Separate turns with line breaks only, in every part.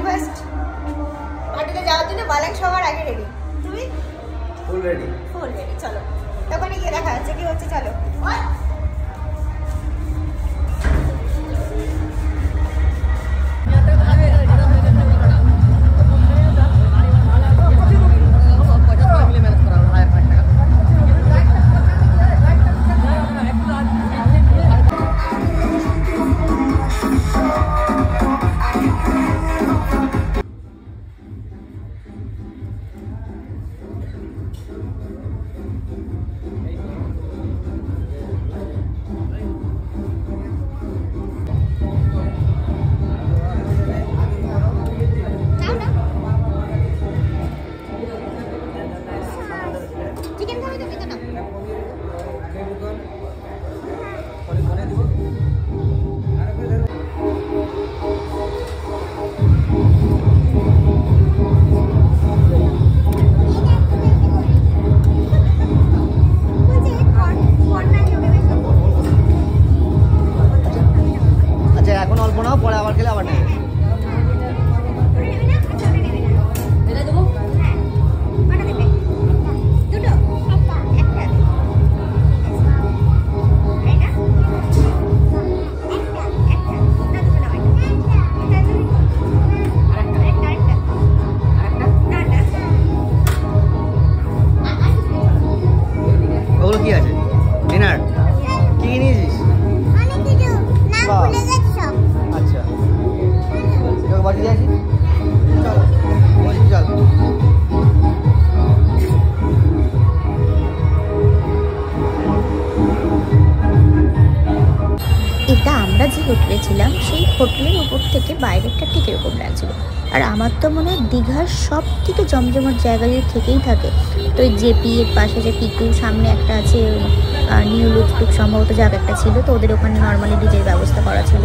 Breakfast পার্টিতে যাওয়ার জন্য বালাক সবার আগে রেডি। তুমি?
Full ready.
ফুল রেডি, চলো তখন গিয়ে দেখা যাচ্ছে কি হচ্ছে। চলো হোটেলে ছিলাম সেই হোটেলের উপর থেকে বাইরেটা ঠিক এরকম লাগছিল। আর আমার তো মনে হয় দীঘার সব থেকে জমজমাট জায়গায় থেকেই থাকে। তো ওই জেপি এর পাশে যে পিকু, সামনে একটা আছে নিউ লুক সম্ভবত জায়গা একটা ছিল, তো ওদের ওখানে নর্মালি ডিজের ব্যবস্থা করা ছিল।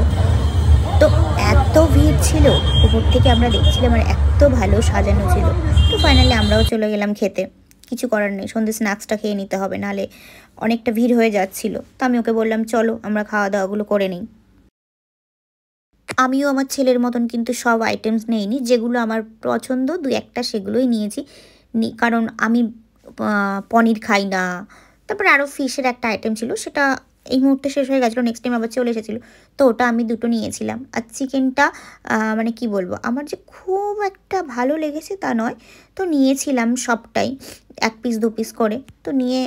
তো এত ভিড় ছিল, উপর থেকে আমরা দেখছিলাম আর এত ভালো সাজানো ছিল। তো ফাইনালি আমরাও চলে গেলাম খেতে। কিছু করার নেই, সন্ধ্যে স্ন্যাক্সটা খেয়ে নিতে হবে, নাহলে অনেকটা ভিড় হয়ে যাচ্ছিল। তো আমি ওকে বললাম চলো আমরা খাওয়া দাওয়াগুলো করে নিই। আমিও আমার ছেলের মতন কিন্তু সব আইটেমস নেইনি, যেগুলো আমার পছন্দ দু একটা সেগুলোই নিয়েছি। কারণ আমি পনির খাই না। তারপরে আরও ফিশের একটা আইটেম ছিল, সেটা এই মুহূর্তে শেষ হয়ে গেছিলো, নেক্সট টাইম আবার চলে এসেছিলো, তো ওটা আমি দুটো নিয়েছিলাম। আর চিকেনটা মানে কি বলবো, আমার যে খুব একটা ভালো লেগেছে তা নয়, তো নিয়েছিলাম সবটাই 1 পিস 2 পিস করে। তো নিয়ে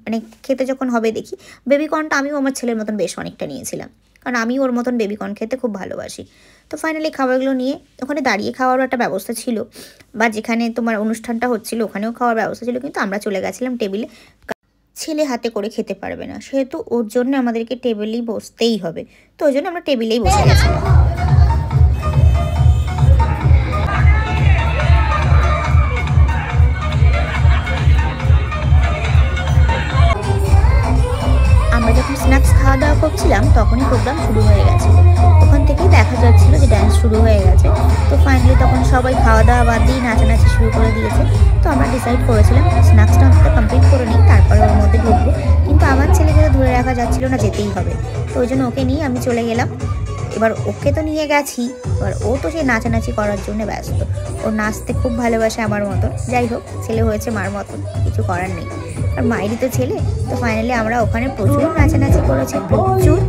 মানে খেতে যখন হবে দেখি। বেবিকর্নটা আমিও আমার ছেলের মতন বেশ অনেকটা নিয়েছিলাম, কারণ আমি ওর মতন বেবিকর্ন খেতে খুব ভালোবাসি। তো ফাইনালি খাবারগুলো নিয়ে ওখানে দাঁড়িয়ে খাওয়ারও একটা ব্যবস্থা ছিল, বা যেখানে তোমার অনুষ্ঠানটা হচ্ছিলো ওখানেও খাওয়ার ব্যবস্থা ছিল, কিন্তু আমরা চলে গেছিলাম টেবিলে। ছেলে হাতে করে খেতে পারবে না, সেহেতু ওর জন্য আমাদেরকে টেবিলেই বসতেই হবে, তো ওই জন্য আমরা টেবিলেই বসে গেছিলাম। আমরা যখন স্ন্যাক্স খাওয়া দাওয়া করছিলাম তখনই প্রোগ্রাম শুরু হয়ে গেছে। ওখান থেকেই দেখা যাচ্ছিল যে ড্যান্স শুরু হয়ে গেছে। তো ফাইনালি তখন সবাই খাওয়া দাওয়া বাদ দিয়ে নাচানাচি শুরু করে দিয়েছে। তো আমরা ডিসাইড করেছিলাম স্ন্যাক্সটা আমাদের কমপ্লিট করে নিই, তারপরে ওর মধ্যে ঢুকবো। কিন্তু আমার ছেলেকে ধরে রাখা যাচ্ছিল না, যেতেই হবে। তো ওই জন্য ওকে নিয়ে আমি চলে গেলাম। এবার ওকে তো নিয়ে গেছি, এবার ও তো সেই নাচানাচি করার জন্য ব্যস্ত। ও নাচতে খুব ভালোবাসে আমার মতন। যাই হোক, ছেলে হয়েছে মার মতন, কিছু করার নেই, আর মায়েরই তো ছেলে। তো ফাইনালি আমরা ওখানে প্রচুর নাচানাচি করেছি, প্রচুর।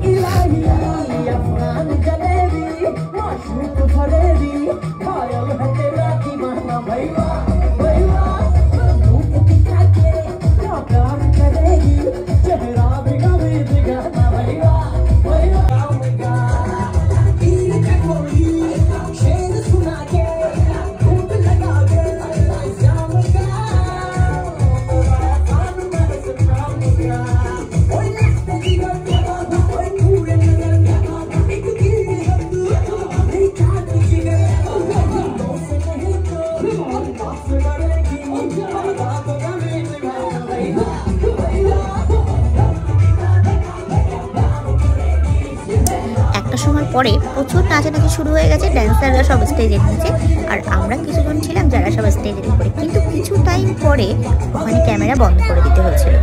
পরে প্রচুর নাচানাচি শুরু হয়ে গেছে, ড্যান্সাররা সব স্টেজের নিচে, আর আমরা কিছুজন ছিলাম যারা সব স্টেজের উপরে। কিন্তু কিছু টাইম পরে ওখানে ক্যামেরা বন্ধ করে দিতে হয়েছিল।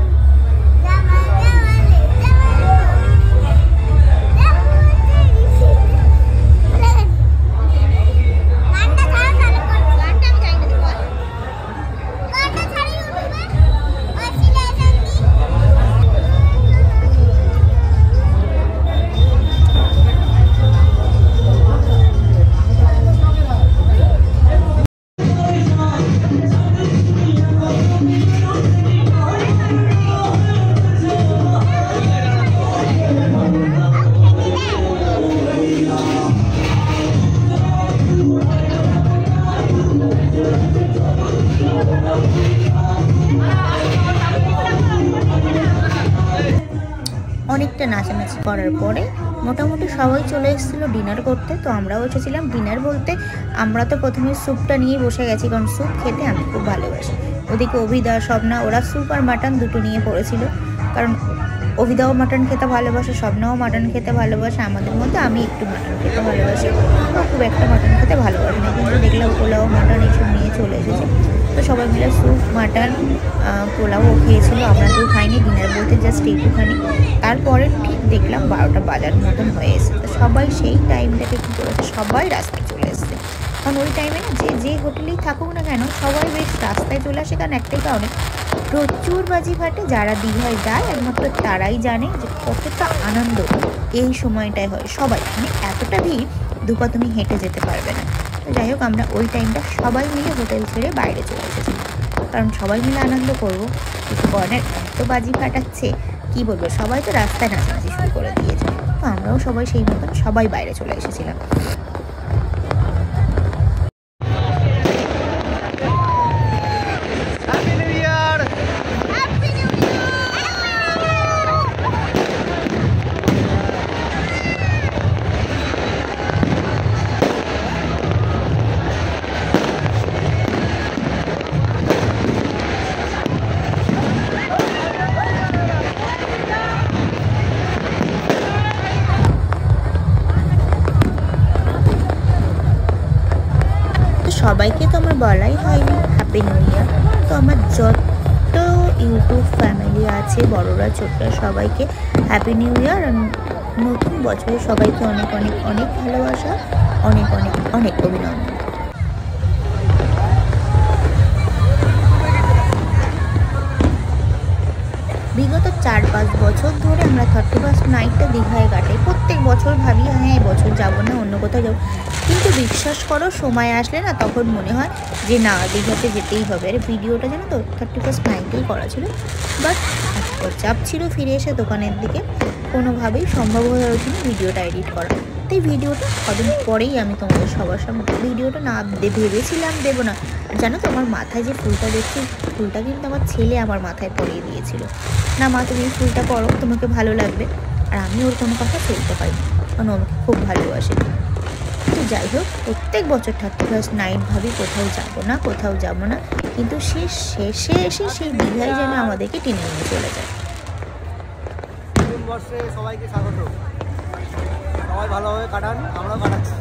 করার পরে মোটামুটি সবাই চলে এসেছিলো ডিনার করতে। তো আমরাও এসেছিলাম। ডিনার বলতে আমরা তো প্রথমে স্যুপটা নিয়ে বসে গেছি, কারণ স্যুপ খেতে আমি খুব ভালোবাসি। ওদিকে অভিদা, স্বপ্না ওরা স্যুপ আর মাটন দুটো নিয়ে পড়েছিল, কারণ অভিদাও মাটন খেতে ভালোবাসে, স্বপ্নাও মাটন খেতে ভালোবাসে। আমাদের মধ্যে আমি একটু মাটন খেতে ভালোবাসি, ও খুব একটা মাটন খেতে ভালোবাসে না, কিন্তু দেখলাম পোলাও মাটন এইসব নিয়ে চলে এসেছে। তো সবাই মিলে স্যুপ, মাটন, পোলাও খেয়েছিল। আমরা কেউ খাইনি, ডিনার বলতে জাস্ট একটুখানি। তারপরে ঠিক দেখলাম 12টা বাজার মতন হয়ে এসেছে। তো সবাই সেই টাইমটাকে কী করেছে, সবাই রাস্তায় চলে এসেছে। কারণ ওই টাইমে না যে হোটেলেই থাকুক না কেন সবাই বেশ রাস্তায় চলে আসে, কারণ একটাই কারণে প্রচুর বাজি ফাটে। যারা দীঘায় যায় একমাত্র তারাই জানে যে কতটা আনন্দ এই সময়টায় হয়। সবাই মানে এতটা ভিড়, দুপা তুমি হেঁটে যেতে পারবে না। তো যাই হোক, আমরা ওই টাইমটা সবাই মিলে হোটেল ছেড়ে বাইরে চলে এসেছি, কারণ সবাই মিলে আনন্দ করবো। কিছু কর্নার এত বাজি ফাটাচ্ছে কি বলবো, সবাই তো রাস্তায় নাচানাচি শুরু করে দিয়েছে। তো আমরাও সবাই সেই মতন সবাই বাইরে চলে এসেছিলাম। সবাইকে তো আমার বলাই হয়নি হ্যাপি নিউ ইয়ার। তো আমার যত ইউটিউব ফ্যামিলি আছে, বড়রা ছোটরা, সবাইকে হ্যাপি নিউ ইয়ার। নতুন বছরে সবাইকে অনেক অনেক অনেক ভালোবাসা, অনেক অনেক অনেক অভিনন্দন। বিগত 4-5 বছর ধরে আমরা 31st নাইটটা দীঘায় কাটাই। প্রত্যেক বছর ভাবি হ্যাঁ এবছর যাবো না, অন্য কোথাও যাবো, কিন্তু বিশ্বাস করো সময় আসলে না তখন মনে হয় যে না, দীঘাতে যেতেই হবে। আর ভিডিওটা জানো তো 31st নাইটেই করা ছিল, বাট চাপ ছিল ফিরে এসে দোকানের দিকে, কোনোভাবেই সম্ভব হয়ে ওঠেনি ভিডিওটা এডিট করা। তাই ভিডিওটা কদিন পরেই আমি তোমাদের সবার সামনে ভিডিওটা না ভেবেছিলাম দেবো না। জানো তো আমার মাথায় যে ফুলটা দেখছি, ফুলটা কিন্তু আমার ছেলে আমার মাথায় পরিয়ে দিয়েছিল। না মা, তুমি ফুলটা পরো, তোমাকে ভালো লাগবে। আর আমি ওর কোনো কথা চলতে পারি, কারণ ও আমাকে খুব ভালোবাসে। তো যাই হোক, প্রত্যেক বছর 31st নাইট ভাবি কোথাও যাবো না, কিন্তু শেষে এসে সেই দীঘায় যেন আমাদেরকে টেনে নিয়ে চলে যায়।
সবাইকে স্বাগত, সবাই ভালোভাবে কাটান, আমরাও কাটাচ্ছি।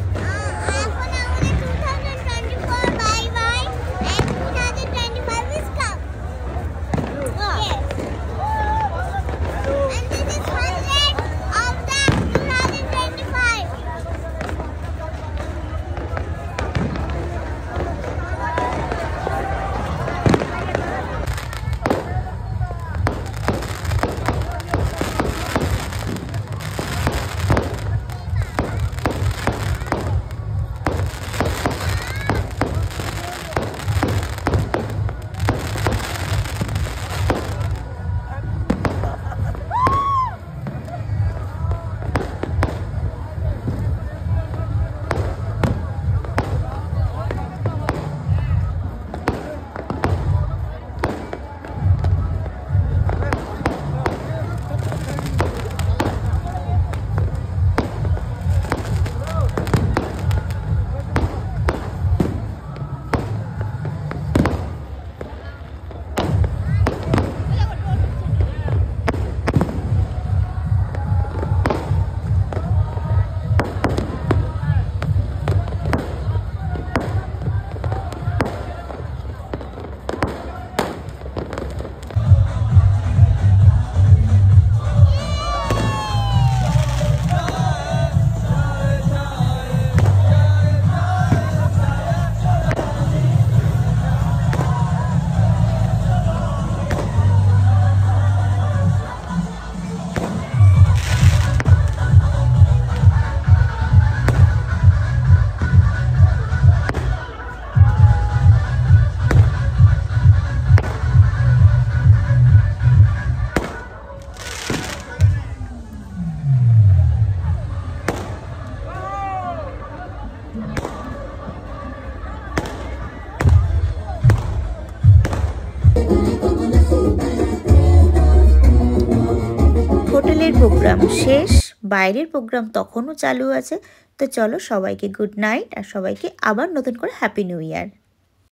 হোটেলের প্রোগ্রাম শেষ, বাইরের প্রোগ্রাম তখনও চালু আছে। তো চলো সবাইকে গুড নাইট, আর সবাইকে আবার নতুন করে হ্যাপি নিউ ইয়ার।